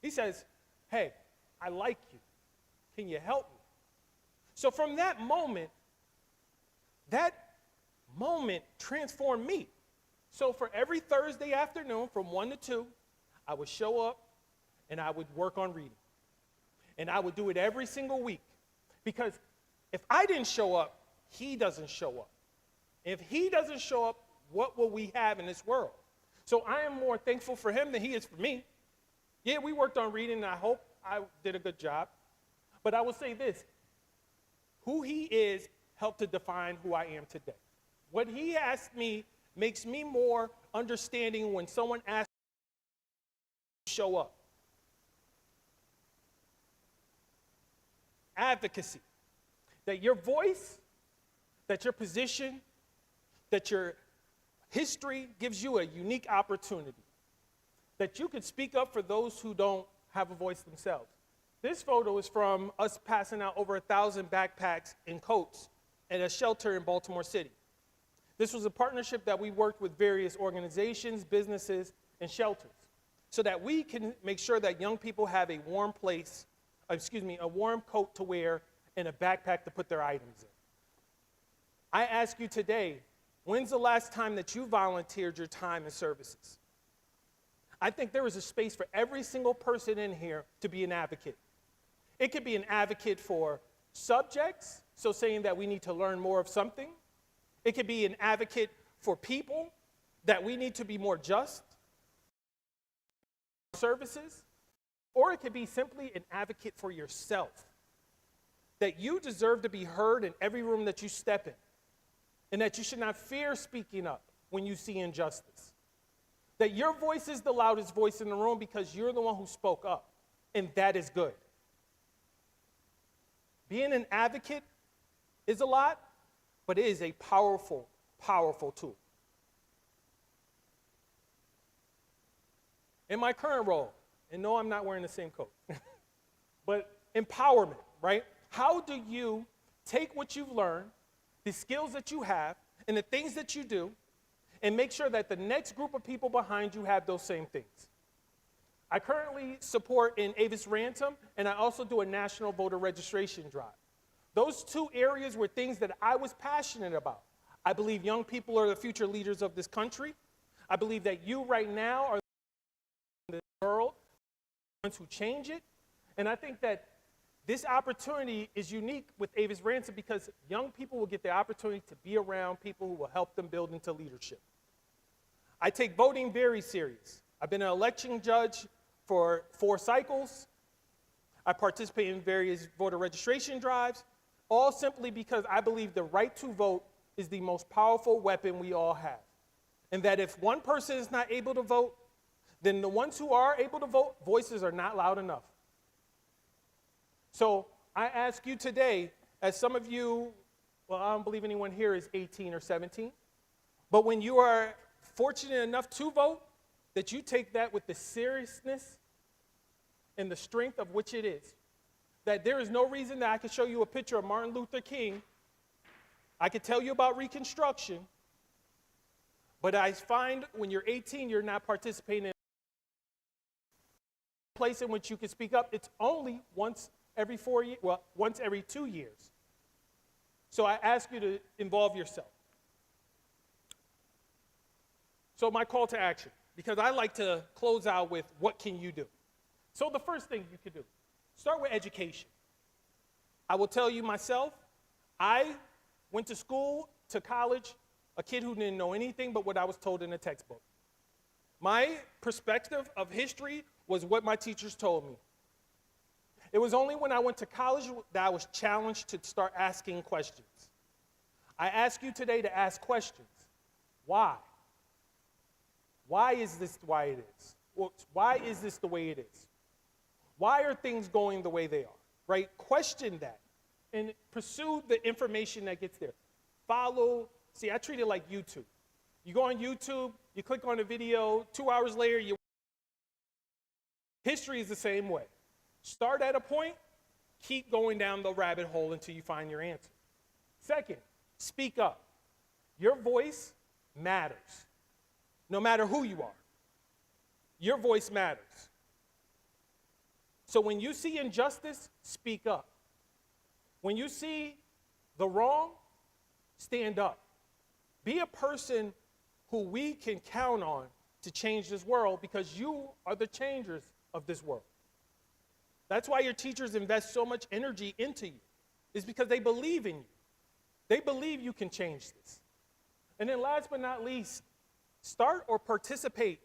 He says, "Hey, I like you. Can you help me?" So from that moment transformed me. So for every Thursday afternoon from 1 to 2, I would show up and I would work on reading. And I would do it every single week. Because if I didn't show up, he doesn't show up. If he doesn't show up, what will we have in this world? So I am more thankful for him than he is for me. Yeah, we worked on reading, and I hope I did a good job. But I will say this. Who he is helped to define who I am today. What he asked me makes me more understanding when someone asks me to show up. advocacy. That your voice, that your position, that your history gives you a unique opportunity. That you could speak up for those who don't have a voice themselves. This photo is from us passing out over 1,000 backpacks and coats at a shelter in Baltimore City. This was a partnership that we worked with various organizations, businesses, and shelters so that we can make sure that young people have a warm a warm coat to wear and a backpack to put their items in. I ask you today, when's the last time that you volunteered your time and services? I think there is a space for every single person in here to be an advocate. It could be an advocate for subjects, so saying that we need to learn more of something. It could be an advocate for people, that we need to be more just services. Or it could be simply an advocate for yourself, that you deserve to be heard in every room that you step in, and that you should not fear speaking up when you see injustice. That your voice is the loudest voice in the room because you're the one who spoke up, and that is good. Being an advocate is a lot, but it is a powerful, powerful tool. In my current role, and no, I'm not wearing the same coat, but empowerment, right? How do you take what you've learned, the skills that you have, and the things that you do, and make sure that the next group of people behind you have those same things? I currently support in Avis Ransom, and I also do a national voter registration drive. Those two areas were things that I was passionate about. I believe young people are the future leaders of this country. I believe that you right now are the world, the ones who change it. And I think that this opportunity is unique with Avis Ransom because young people will get the opportunity to be around people who will help them build into leadership. I take voting very serious. I've been an election judge for 4 cycles. I participate in various voter registration drives, all simply because I believe the right to vote is the most powerful weapon we all have. And that if one person is not able to vote, then the ones who are able to vote, voices are not loud enough. So I ask you today, as some of you, well, I don't believe anyone here is 18 or 17, but when you are fortunate enough to vote, that you take that with the seriousness and the strength of which it is. That there is no reason that I could show you a picture of Martin Luther King, I could tell you about Reconstruction, but I find when you're 18, you're not participating in a place in which you can speak up. It's only once every 4 years, well, once every 2 years. So I ask you to involve yourself. So my call to action, because I like to close out with what can you do? So the first thing you could do, start with education. I will tell you myself, I went to school, to college, a kid who didn't know anything but what I was told in a textbook. My perspective of history was what my teachers told me. It was only when I went to college that I was challenged to start asking questions. I ask you today to ask questions. Why? Why is this why it is? Well, why is this the way it is? Why are things going the way they are? Right? Question that and pursue the information that gets there. Follow. See, I treat it like YouTube. You go on YouTube, you click on a video, 2 hours later, history is the same way. Start at a point, keep going down the rabbit hole until you find your answer. Second, speak up. Your voice matters. No matter who you are, your voice matters. So when you see injustice, speak up. When you see the wrong, stand up. Be a person who we can count on to change this world because you are the changers of this world. That's why your teachers invest so much energy into you, is because they believe in you. They believe you can change this. And then last but not least, start or participate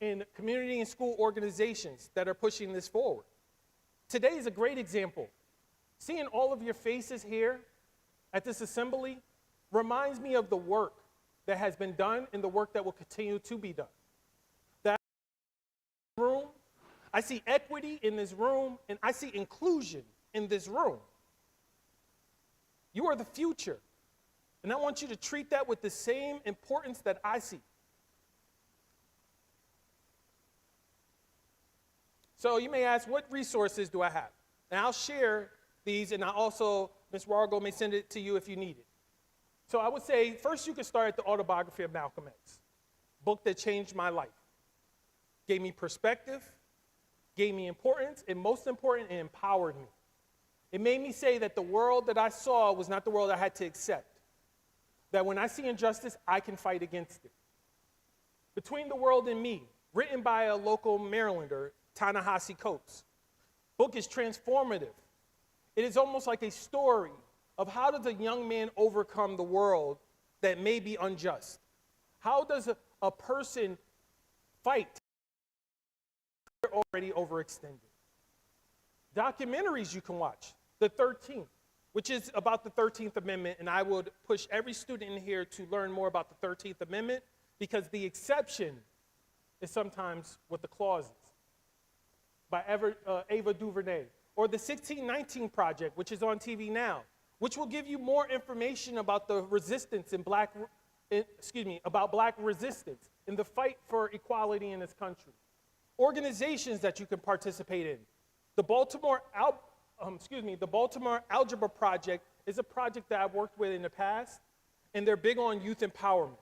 in community and school organizations that are pushing this forward. Today is a great example. Seeing all of your faces here at this assembly reminds me of the work that has been done and the work that will continue to be done. I see equity in this room, and I see inclusion in this room. You are the future. And I want you to treat that with the same importance that I see. So you may ask, what resources do I have? And I'll share these, and I also, Ms. Wargo may send it to you if you need it. So I would say, first you can start at the autobiography of Malcolm X, book that changed my life, gave me perspective, gave me importance, and most important, it empowered me. It made me say that the world that I saw was not the world I had to accept, that when I see injustice, I can fight against it. Between the World and Me, written by a local Marylander, Ta-Nehisi Coates. Book is transformative. It is almost like a story of how does a young man overcome the world that may be unjust. How does a person fight? They're already overextended. Documentaries you can watch. The 13th, which is about the 13th Amendment, and I would push every student in here to learn more about the 13th Amendment because the exception is sometimes what the clause is, by Ava DuVernay. Or the 1619 Project, which is on TV now, which will give you more information about the resistance in about black resistance in the fight for equality in this country. Organizations that you can participate in. The Baltimore Algebra Project is a project that I've worked with in the past, and they're big on youth empowerment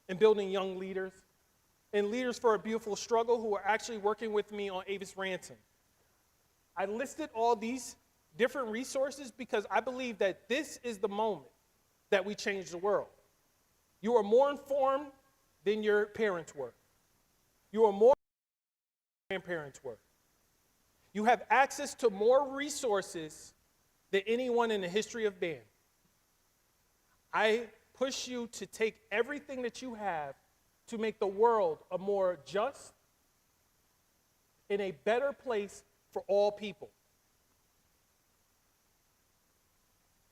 and building young leaders, and Leaders for a Beautiful Struggle, who are actually working with me on Avis Ransom. I listed all these different resources because I believe that this is the moment that we change the world. You are more informed than your parents were. You are more than your grandparents were. You have access to more resources than anyone in the history of man. I push you to take everything that you have to make the world a more just and a better place for all people.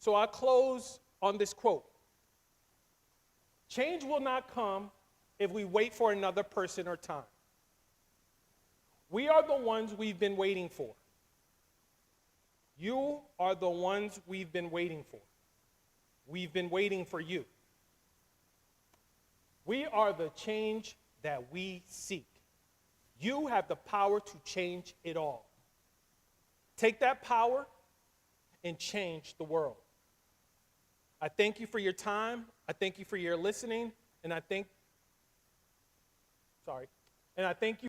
So I close on this quote. Change will not come if we wait for another person or time. We are the ones we've been waiting for. You are the ones we've been waiting for. We've been waiting for you. We are the change that we seek. You have the power to change it all. Take that power and change the world. I thank you for your time. I thank you for your listening. And I thank you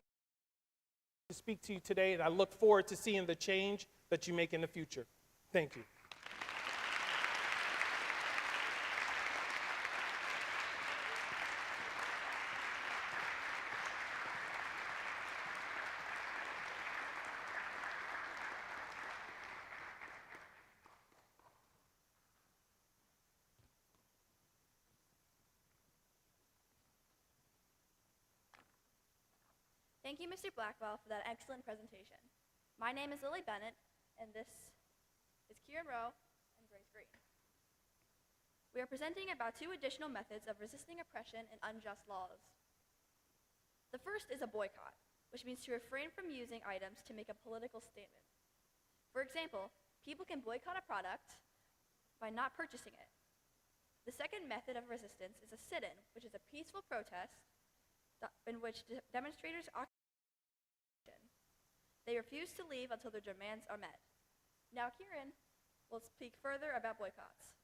to speak to you today. And I look forward to seeing the change that you make in the future. Thank you. Thank you, Mr. Blackwell, for that excellent presentation. My name is Lily Bennett, and this is Kieran Rowe and Grace Green. We are presenting about 2 additional methods of resisting oppression and unjust laws. The first is a boycott, which means to refrain from using items to make a political statement. For example, people can boycott a product by not purchasing it. The second method of resistance is a sit-in, which is a peaceful protest in which demonstrators occupy. They refuse to leave until their demands are met. Now Kieran will speak further about boycotts.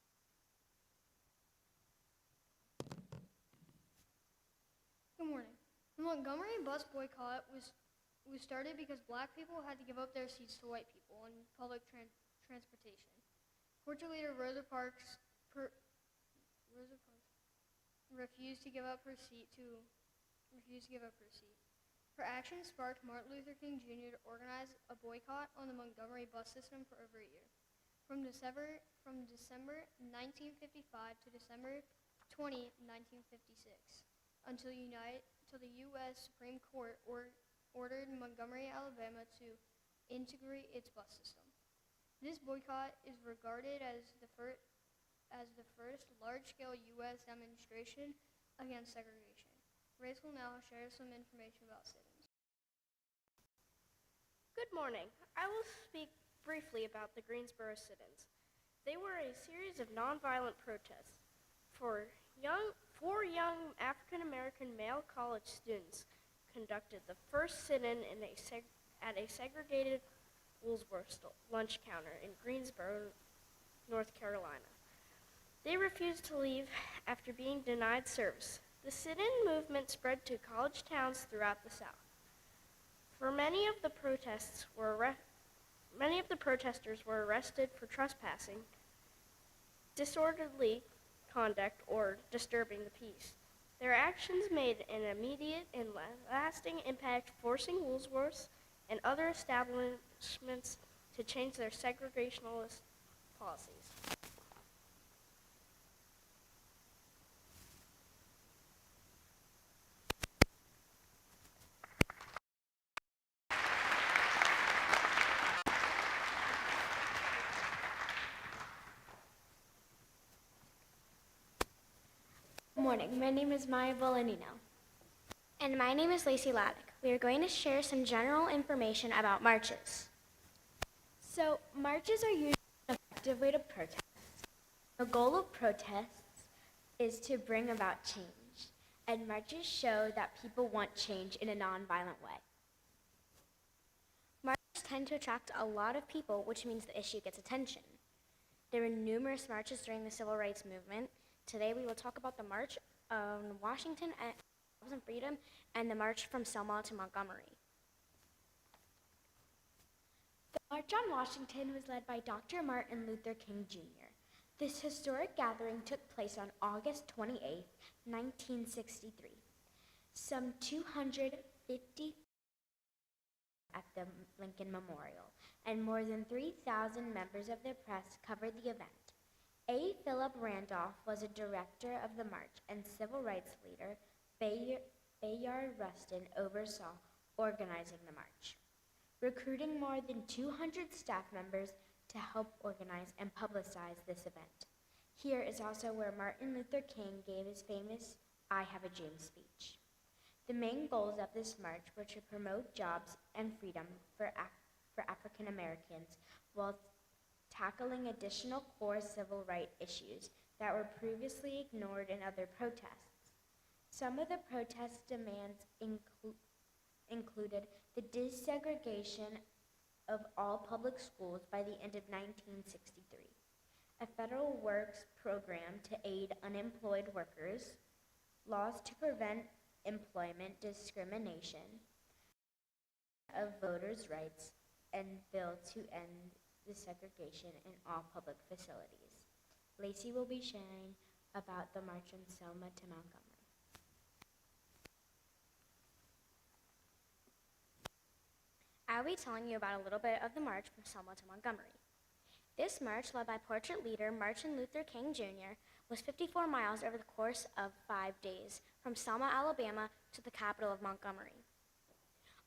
Good morning. The Montgomery bus boycott was started because black people had to give up their seats to white people in public transportation. Cordial leader Rosa Parks refused to give up her seat. Her actions sparked Martin Luther King Jr. to organize a boycott on the Montgomery bus system for over a year. From December 1955 to December 20, 1956, until the U.S. Supreme Court ordered Montgomery, Alabama to integrate its bus system. This boycott is regarded as the first large-scale U.S. demonstration against segregation. Grace will now share some information about sit-ins. Good morning. I will speak briefly about the Greensboro sit-ins. They were a series of nonviolent protests. Four young African-American male college students conducted the first sit-in at a segregated Woolworth's lunch counter in Greensboro, North Carolina. They refused to leave after being denied service. The sit-in movement spread to college towns throughout the South. Many of the protesters were arrested for trespassing, disorderly conduct, or disturbing the peace. Their actions made an immediate and lasting impact, forcing Woolworths and other establishments to change their segregationist policies. Good morning. My name is Maya Volanino. And my name is Lacey Laddick. We are going to share some general information about marches. So, marches are usually an effective way to protest. The goal of protests is to bring about change, and marches show that people want change in a nonviolent way. Marches tend to attract a lot of people, which means the issue gets attention. There were numerous marches during the Civil Rights Movement. Today we will talk about the March on Washington and Freedom and the March from Selma to Montgomery. The March on Washington was led by Dr. Martin Luther King Jr. This historic gathering took place on August 28, 1963. Some 250 at the Lincoln Memorial, and more than 3,000 members of the press covered the event. A. Philip Randolph was a director of the march, and civil rights leader Bayard Rustin oversaw organizing the march, recruiting more than 200 staff members to help organize and publicize this event. Here is also where Martin Luther King gave his famous "I Have a Dream" speech. The main goals of this march were to promote jobs and freedom for African Americans while tackling additional core civil rights issues that were previously ignored in other protests. Some of the protest demands included the desegregation of all public schools by the end of 1963, a federal works program to aid unemployed workers, laws to prevent employment discrimination, of voters' rights, and bill to end the segregation in all public facilities. Lacey will be sharing about the march from Selma to Montgomery. I'll be telling you about a little bit of the march from Selma to Montgomery. This march, led by portrait leader Martin Luther King Jr., was 54 miles over the course of 5 days, from Selma, Alabama, to the capital of Montgomery.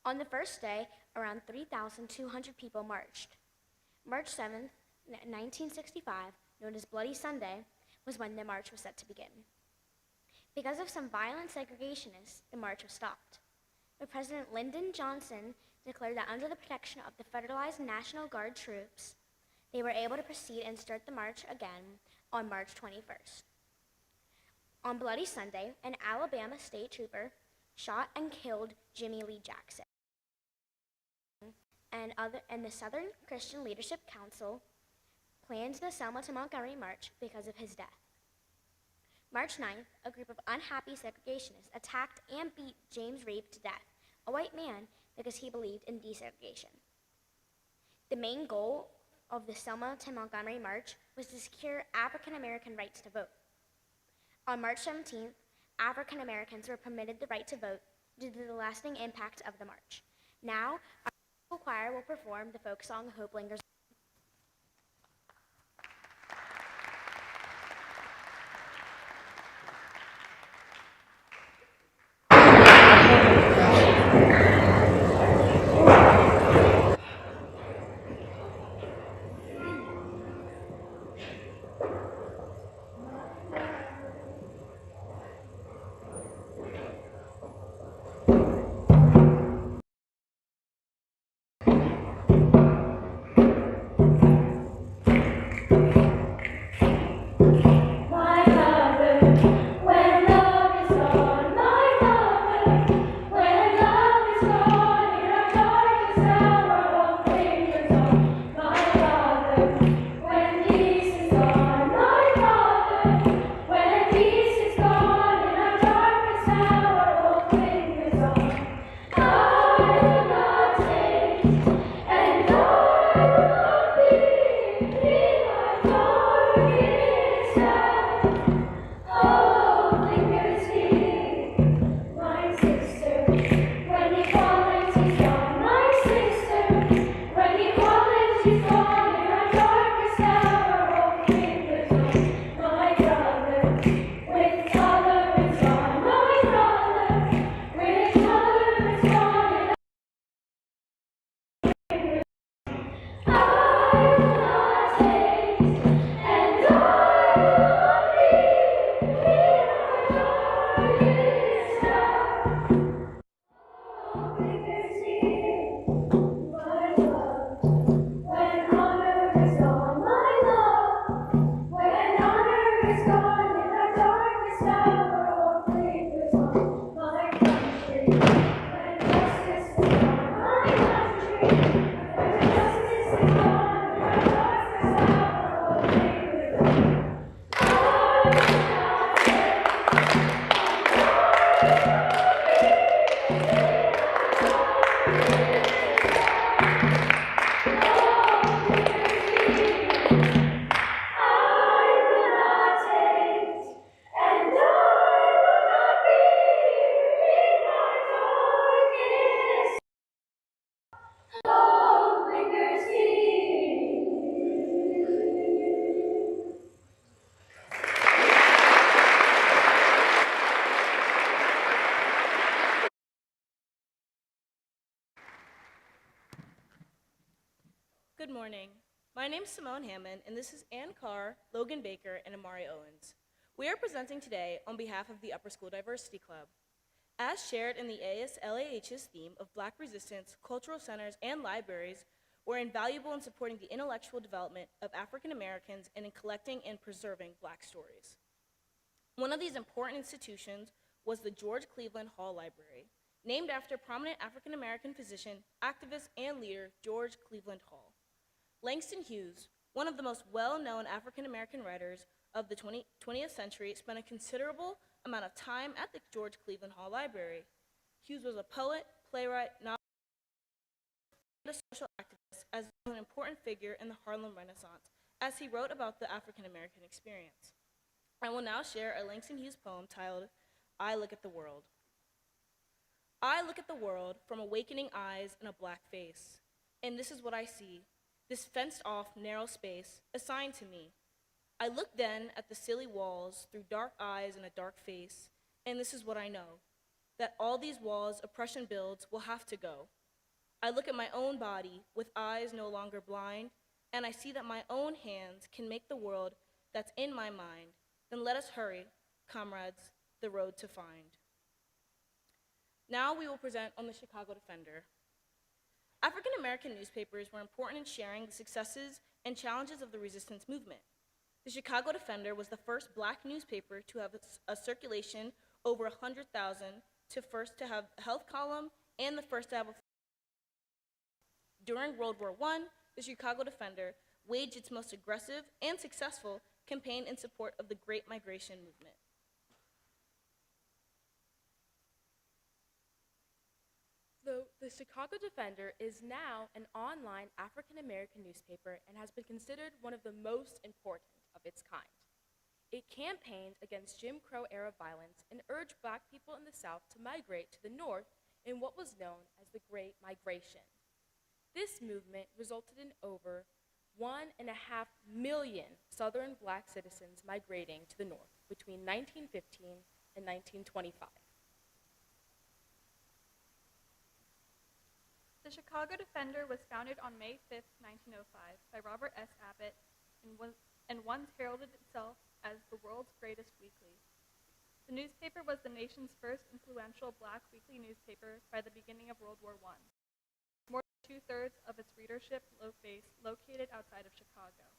On the first day, around 3,200 people marched. March 7th, 1965, known as Bloody Sunday, was when the march was set to begin. Because of some violent segregationists, the march was stopped. But President Lyndon Johnson declared that under the protection of the Federalized National Guard troops, they were able to proceed and start the march again on March 21st. On Bloody Sunday, an Alabama state trooper shot and killed Jimmy Lee Jackson. And the Southern Christian Leadership Council planned the Selma to Montgomery march because of his death. March 9th, a group of unhappy segregationists attacked and beat James Reeb to death, a white man, because he believed in desegregation. The main goal of the Selma to Montgomery march was to secure African American rights to vote. On March 17th, African Americans were permitted the right to vote due to the lasting impact of the march. Now, our choir will perform the folk song Hope Lingers. Good morning. My name is Simone Hammond, and this is Ann Carr, Logan Baker, and Amari Owens. We are presenting today on behalf of the Upper School Diversity Club. As shared in the ASLAH's theme of Black resistance, cultural centers and libraries were invaluable in supporting the intellectual development of African Americans and in collecting and preserving Black stories. One of these important institutions was the George Cleveland Hall Library, named after prominent African American physician, activist, and leader George Cleveland Hall. Langston Hughes, one of the most well-known African American writers of the 20th century, spent a considerable amount of time at the George Cleveland Hall Library. Hughes was a poet, playwright, novelist, and a social activist, as well as an important figure in the Harlem Renaissance, as he wrote about the African American experience. I will now share a Langston Hughes poem titled, I Look at the World. I look at the world from awakening eyes and a Black face, and this is what I see, this fenced-off, narrow space assigned to me. I look then at the silly walls through dark eyes and a dark face, and this is what I know, that all these walls oppression builds will have to go. I look at my own body with eyes no longer blind, and I see that my own hands can make the world that's in my mind. Then let us hurry, comrades, the road to find. Now we will present on the Chicago Defender. African American newspapers were important in sharing the successes and challenges of the resistance movement. The Chicago Defender was the first Black newspaper to have a circulation over 100,000, to have a health column, and the first to have a. During World War I, the Chicago Defender waged its most aggressive and successful campaign in support of the Great Migration movement. The Chicago Defender is now an online African American newspaper and has been considered one of the most important of its kind. It campaigned against Jim Crow era violence and urged Black people in the South to migrate to the North in what was known as the Great Migration. This movement resulted in over 1.5 million Southern Black citizens migrating to the North between 1915 and 1925. The Chicago Defender was founded on May 5, 1905, by Robert S. Abbott and once heralded itself as the world's greatest weekly. The newspaper was the nation's first influential Black weekly newspaper by the beginning of World War I. More than two-thirds of its readership base located outside of Chicago.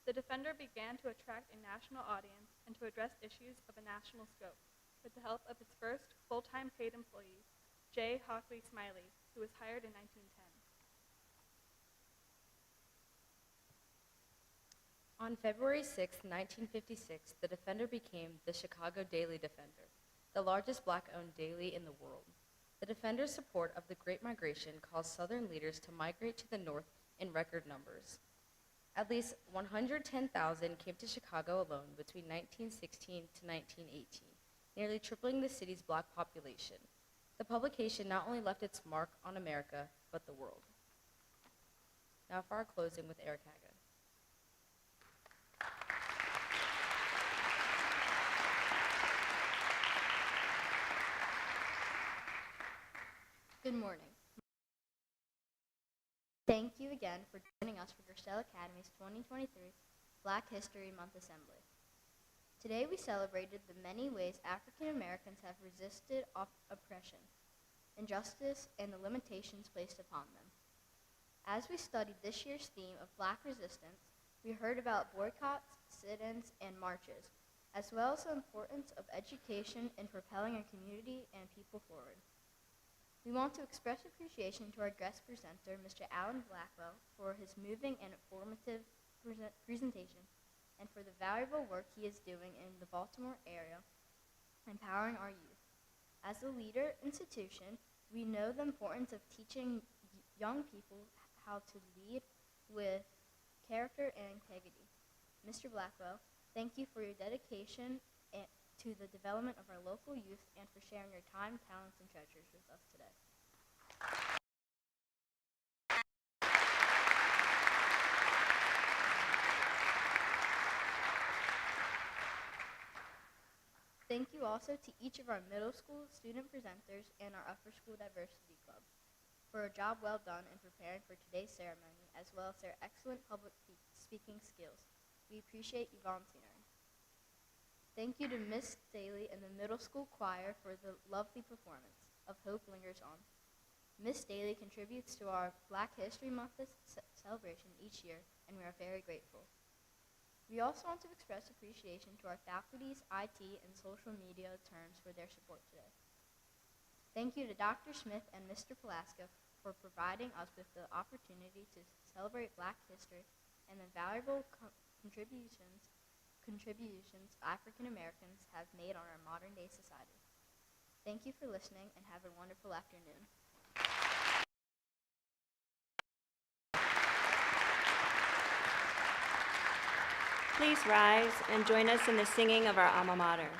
The Defender began to attract a national audience and to address issues of a national scope with the help of its first full-time paid employee, J. Hockley Smiley, who was hired in 1910. On February 6, 1956, the Defender became the Chicago Daily Defender, the largest Black-owned daily in the world. The Defender's support of the Great Migration caused Southern leaders to migrate to the North in record numbers. At least 110,000 came to Chicago alone between 1916 to 1918, nearly tripling the city's Black population. The publication not only left its mark on America, but the world. Now for our closing with Eric Haga. Good morning. Thank you again for joining us for Gerstel Academy's 2023 Black History Month Assembly. Today we celebrated the many ways African Americans have resisted oppression, injustice, and the limitations placed upon them. As we studied this year's theme of Black resistance, we heard about boycotts, sit-ins, and marches, as well as the importance of education in propelling our community and people forward. We want to express appreciation to our guest presenter, Mr. Alan Blackwell, for his moving and informative presentation, and for the valuable work he is doing in the Baltimore area, empowering our youth. As a leader institution, we know the importance of teaching young people how to lead with character and integrity. Mr. Blackwell, thank you for your dedication to the development of our local youth and for sharing your time, talents, and treasures with us today. Thank you also to each of our middle school student presenters and our upper school diversity club for a job well done in preparing for today's ceremony, as well as their excellent public speaking skills. We appreciate you volunteering. Thank you to Miss Daly and the middle school choir for the lovely performance of Hope Lingers On. Miss Daly contributes to our Black History Month celebration each year, and we are very grateful. We also want to express appreciation to our faculty's IT and social media terms for their support today. Thank you to Dr. Smith and Mr. Palaska for providing us with the opportunity to celebrate Black history and the valuable contributions African Americans have made on our modern day society. Thank you for listening and have a wonderful afternoon. Please rise and join us in the singing of our alma mater.